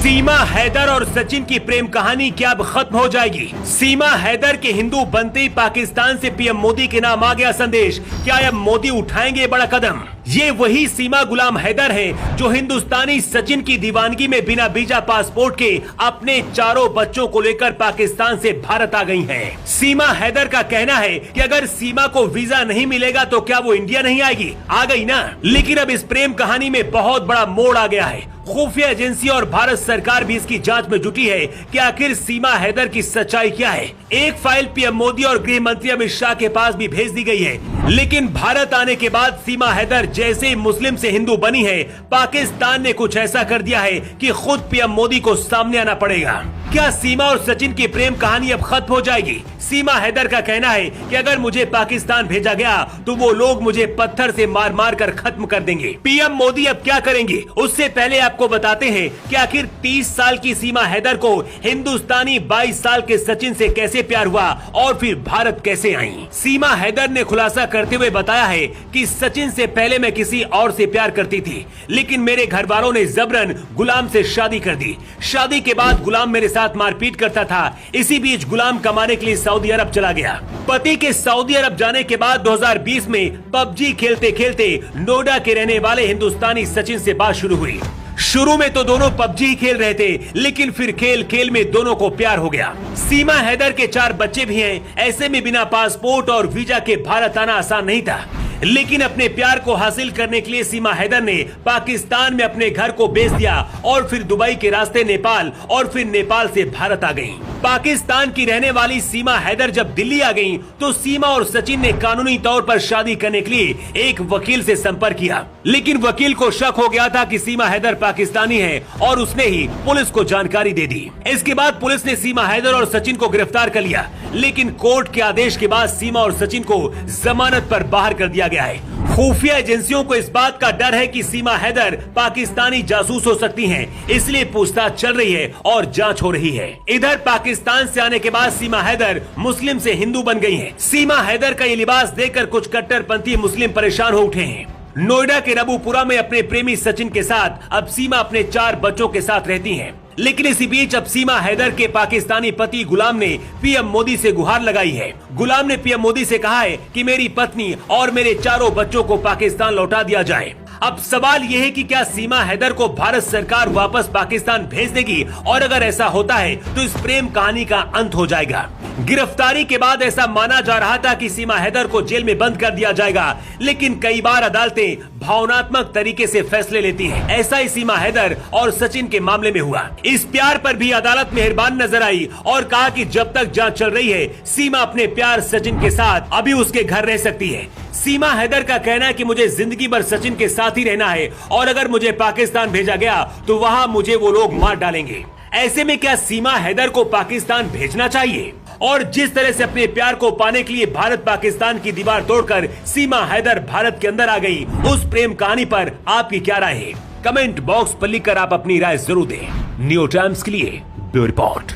सीमा हैदर और सचिन की प्रेम कहानी क्या अब खत्म हो जाएगी? सीमा हैदर के हिंदू बनते ही पाकिस्तान से पीएम मोदी के नाम आ गया संदेश। क्या अब मोदी उठाएंगे बड़ा कदम? ये वही सीमा गुलाम हैदर हैं जो हिंदुस्तानी सचिन की दीवानगी में बिना वीजा पासपोर्ट के अपने चारों बच्चों को लेकर पाकिस्तान से भारत आ गई हैं। सीमा हैदर का कहना है कि अगर सीमा को वीजा नहीं मिलेगा तो क्या वो इंडिया नहीं आएगी? आ गई ना। लेकिन अब इस प्रेम कहानी में बहुत बड़ा मोड़ आ गया है। खुफिया एजेंसी और भारत सरकार भी इसकी जांच में जुटी है कि आखिर सीमा हैदर की सच्चाई क्या है। एक फाइल पीएम मोदी और गृह मंत्री अमित शाह के पास भी भेज दी गई है, लेकिन भारत आने के बाद सीमा हैदर जैसे ही मुस्लिम से हिंदू बनी है, पाकिस्तान ने कुछ ऐसा कर दिया है कि खुद पीएम मोदी को सामने आना पड़ेगा। क्या सीमा और सचिन की प्रेम कहानी अब खत्म हो जाएगी? सीमा हैदर का कहना है कि अगर मुझे पाकिस्तान भेजा गया तो वो लोग मुझे पत्थर से मार मार कर खत्म कर देंगे। पीएम मोदी अब क्या करेंगे? उससे पहले आपको बताते हैं कि आखिर 30 साल की सीमा हैदर को हिंदुस्तानी 22 साल के सचिन से कैसे प्यार हुआ और फिर भारत कैसे आई। सीमा हैदर ने खुलासा करते हुए बताया है कि सचिन से पहले मैं किसी और से प्यार करती थी, लेकिन मेरे घर वालों ने जबरन गुलाम से शादी कर दी। शादी के बाद गुलाम मेरे साथ मारपीट करता था। इसी बीच गुलाम कमाने के लिए सऊदी अरब चला गया। पति के सऊदी अरब जाने के बाद 2020 में पबजी खेलते खेलते नोएडा के रहने वाले हिंदुस्तानी सचिन से बात शुरू हुई। शुरू में तो दोनों पबजी ही खेल रहे थे, लेकिन फिर खेल खेल में दोनों को प्यार हो गया। सीमा हैदर के 4 बच्चे भी हैं। ऐसे में बिना पासपोर्ट और वीजा के भारत आना आसान नहीं था, लेकिन अपने प्यार को हासिल करने के लिए सीमा हैदर ने पाकिस्तान में अपने घर को बेच दिया और फिर दुबई के रास्ते नेपाल और फिर नेपाल से भारत आ गईं। पाकिस्तान की रहने वाली सीमा हैदर जब दिल्ली आ गईं, तो सीमा और सचिन ने कानूनी तौर पर शादी करने के लिए एक वकील से संपर्क किया, लेकिन वकील को शक हो गया था कि सीमा हैदर पाकिस्तानी है और उसने ही पुलिस को जानकारी दे दी। इसके बाद पुलिस ने सीमा हैदर और सचिन को गिरफ्तार कर लिया, लेकिन कोर्ट के आदेश के बाद सीमा और सचिन को जमानत पर बाहर कर दिया गया है। खुफिया एजेंसियों को इस बात का डर है कि सीमा हैदर पाकिस्तानी जासूस हो सकती हैं, इसलिए पूछताछ चल रही है और जांच हो रही है। इधर पाकिस्तान से आने के बाद सीमा हैदर मुस्लिम से हिंदू बन गई हैं। सीमा हैदर का ये लिबास देखकर कुछ कट्टरपंथी मुस्लिम परेशान हो उठे हैं। नोएडा के रबूपुरा में अपने प्रेमी सचिन के साथ अब सीमा अपने 4 बच्चों के साथ रहती हैं। लेकिन इसी बीच अब सीमा हैदर के पाकिस्तानी पति गुलाम ने पीएम मोदी से गुहार लगाई है। गुलाम ने पीएम मोदी से कहा है कि मेरी पत्नी और मेरे 4 बच्चों को पाकिस्तान लौटा दिया जाए। अब सवाल यह है कि क्या सीमा हैदर को भारत सरकार वापस पाकिस्तान भेज देगी, और अगर ऐसा होता है तो इस प्रेम कहानी का अंत हो जाएगा। गिरफ्तारी के बाद ऐसा माना जा रहा था कि सीमा हैदर को जेल में बंद कर दिया जाएगा, लेकिन कई बार अदालतें भावनात्मक तरीके से फैसले लेती हैं। ऐसा ही सीमा हैदर और सचिन के मामले में हुआ। इस प्यार पर भी अदालत मेहरबान नजर आई और कहा कि जब तक जांच चल रही है, सीमा अपने प्यार सचिन के साथ अभी उसके घर रह सकती है। सीमा हैदर का कहना है कि मुझे जिंदगी भर सचिन के साथ ही रहना है और अगर मुझे पाकिस्तान भेजा गया तो वहां मुझे वो लोग मार डालेंगे। ऐसे में क्या सीमा हैदर को पाकिस्तान भेजना चाहिए? और जिस तरह से अपने प्यार को पाने के लिए भारत पाकिस्तान की दीवार तोड़कर सीमा हैदर भारत के अंदर आ गई, उस प्रेम कहानी पर आपकी क्या राय है? कमेंट बॉक्स पर लिखकर आप अपनी राय जरूर दें। न्यू टाइम्स के लिए ब्यूरो रिपोर्ट।